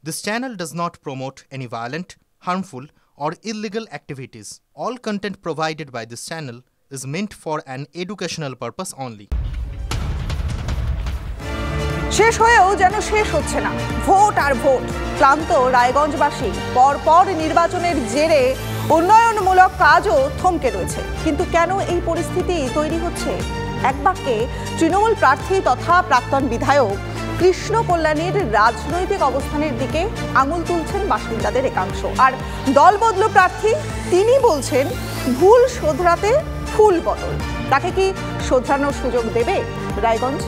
This channel does not promote any violent, harmful, or illegal activities. All content provided by this channel is meant for an educational purpose only. শেষ হয়েও যেন শেষ হচ্ছে না, vote আর vote. ক্লান্ত রায়গঞ্জবাসী পরপর নির্বাচনের জেরে উন্নয়নমূলক কাজও থমকে রয়েছে। কিন্তু কেন এই পরিস্থিতি তৈরি হচ্ছে? এক বাক্যে তৃণমূল প্রার্থী তথা প্রাক্তন বিধায়ক কৃষ্ণ কল্যাণীর রাজনৈতিক অবস্থানের দিকে আঙুল তুলছেন বাসিন্দাদের একাংশ। আর দলবদলু প্রার্থী তিনি বলছেন ভুল শোধরাতে ফুল বদল। তাকে কি শোধরানোর সুযোগ দেবে রায়গঞ্জ?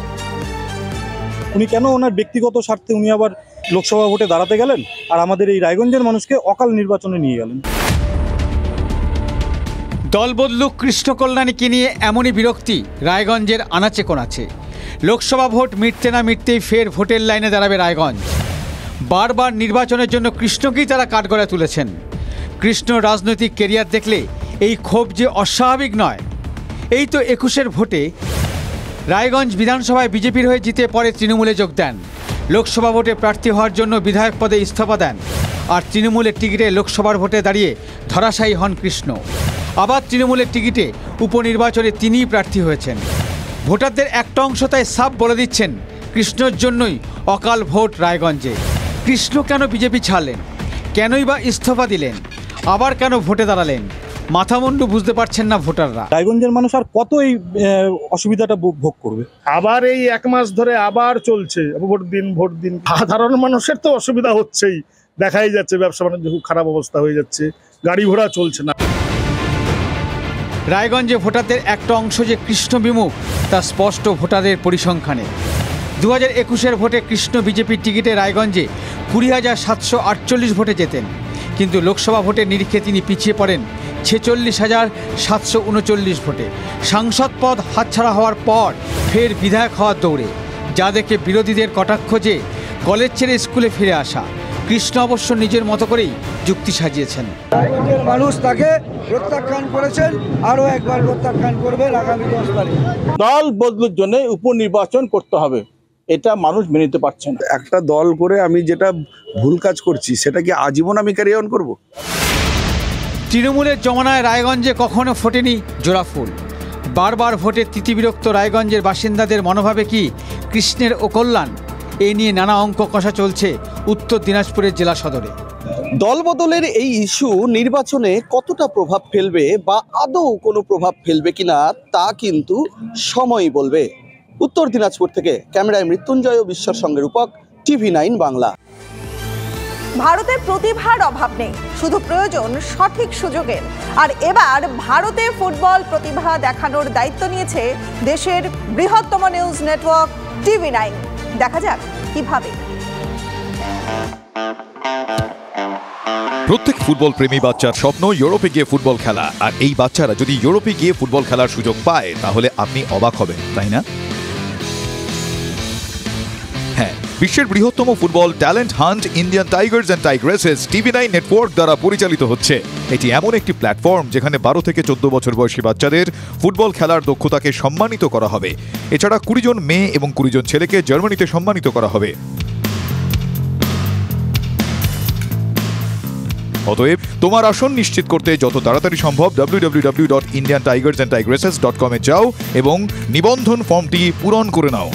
উনি কেন ওনার ব্যক্তিগত স্বার্থে উনি আবার লোকসভা ভোটে দাঁড়াতে গেলেন আর আমাদের এই রায়গঞ্জের মানুষকে অকাল নির্বাচনে নিয়ে গেলেন? দলবদলু কৃষ্ণ কল্যাণীকে নিয়ে এমনই বিরক্তি রায়গঞ্জের আনাচে কোনাচে। লোকসভা ভোট মিটতে না মিটতেই ফের ভোটের লাইনে দাঁড়াবে রায়গঞ্জ। বারবার নির্বাচনের জন্য কৃষ্ণকেই তারা কাঠগড়ায় তুলেছেন। কৃষ্ণ রাজনৈতিক কেরিয়ার দেখলে এই ক্ষোভ যে অস্বাভাবিক নয়। এই তো 21-এর ভোটে রায়গঞ্জ বিধানসভায় বিজেপির হয়ে জিতে পরে তৃণমূলে যোগ দেন। লোকসভা ভোটে প্রার্থী হওয়ার জন্য বিধায়ক পদে ইস্তফা দেন। আর তৃণমূলের টিকিটে লোকসভার ভোটে দাঁড়িয়ে ধরাশায়ী হন কৃষ্ণ। আবার তৃণমূলের টিকিটে উপনির্বাচনে তিনিই প্রার্থী হয়েছেন। ভোটারদের একটা অংশ তাই সাফ বলে দিচ্ছেন কৃষ্ণর জন্যই অকাল ভোট রায়গঞ্জে। কৃষ্ণ কেন বিজেপি ছাড়লেন? কেনই বা ইস্তফা দিলেন? আবার কেন ভোটে দাঁড়ালেন? মাথামুন্ডু বুঝতে পারছেন না ভোটাররা। রায়গঞ্জের মানুষ আর কত এই অসুবিধাটা ভোগ করবে? আবার এই 1 মাস ধরে আবার চলছে ভোট দিন। সাধারণ মানুষের তো অসুবিধা হচ্ছেই, দেখাই যাচ্ছে ব্যবসা বাণিজ্য খুব খারাপ অবস্থা হয়ে যাচ্ছে, গাড়ি ঘোড়া চলছে না। রায়গঞ্জে ভোটারদের একটা অংশ যে কৃষ্ণ বিমুখ তা স্পষ্ট ভোটারের পরিসংখ্যানে। 2021-এর ভোটে কৃষ্ণ বিজেপির টিকিটে রায়গঞ্জে 20,748 ভোটে জেতেন। কিন্তু লোকসভা ভোটের নিরিখে তিনি পিছিয়ে পড়েন 46,739 ভোটে। সাংসদ পদ হাতছাড়া হওয়ার পর ফের বিধায়ক হওয়ার দৌড়ে, যা দেখে বিরোধীদের কটাক্ষ যে কলেজ ছেড়ে স্কুলে ফিরে আসা। কৃষ্ণ অবশ্য নিজের মতো করেই যুক্তি সাজিয়েছেন। রায়গঞ্জের মানুষ তাকে প্রত্যাখ্যান করেছেন, আরও একবার প্রত্যাখ্যান করবেন আগামী 10 তারিখ। দল বদলের জন্য উপনির্বাচন করতে হবে, এটা মানুষ মেনে নিতে পারছে না। একটা দল করে আমি যেটা ভুল কাজ করছি সেটা কি আজীবন আমি ক্যারি অন করব? তৃণমূলের জমানায় রায়গঞ্জে কখনো ফোটেনি জোড়া ফুল। বারবার ভোটে তিতিবিরক্ত রায়গঞ্জের বাসিন্দাদের মনোভাবে কি কৃষ্ণের অকল্যাণ? এ নিয়ে নানা অঙ্ক কষা চলছে উত্তর দিনাজপুরের জেলা সদরে। দলবদলের এই ইস্যু নির্বাচনে কতটা প্রভাব ফেলবে বা আদৌ কোনো প্রভাব ফেলবে কিনা তা কিন্তু সময়ই বলবে। উত্তর দিনাজপুর থেকে ক্যামেরায় মৃত্যুঞ্জয় বিশ্বাস সঙ্গে রূপক, TV9 বাংলা। ভারতের প্রতিভার অভাব নেই, শুধু প্রয়োজন সঠিক সুযোগের। আর এবার ভারতে ফুটবল প্রতিভা দেখানোর দায়িত্ব নিয়েছে দেশের বৃহত্তম নিউজ নেটওয়ার্ক TV9। দেখা যাক কিভাবে। প্রত্যেক ফুটবল প্রেমী বাচ্চার স্বপ্ন ইউরোপে গিয়ে ফুটবল খেলা। আর এই বাচ্চারা যদি ইউরোপে গিয়ে ফুটবল খেলার সুযোগ পায় তাহলে আপনি অবাক হবেন, তাই না? হ্যাঁ, বিশ্বের বৃহত্তম football talent hunt Indian tigers and tigresses TV9 network দ্বারা পরিচালিত হচ্ছে। এটি এমন একটি প্ল্যাটফর্ম যেখানে 12 থেকে 14 বছর বয়সী বাচ্চাদের ফুটবল খেলার দক্ষতাকে সম্মানিত করা হবে। এছাড়া 20 জন মেয়ে এবং 20 জন ছেলেকে জার্মানিতে সম্মানিত করা হবে। অতএব তোমার আসন নিশ্চিত করতে যত তাড়াতাড়ি সম্ভব www.indiantigersandtigresses.com এ যাও এবং নিবন্ধন ফর্মটি পূরণ করে নাও।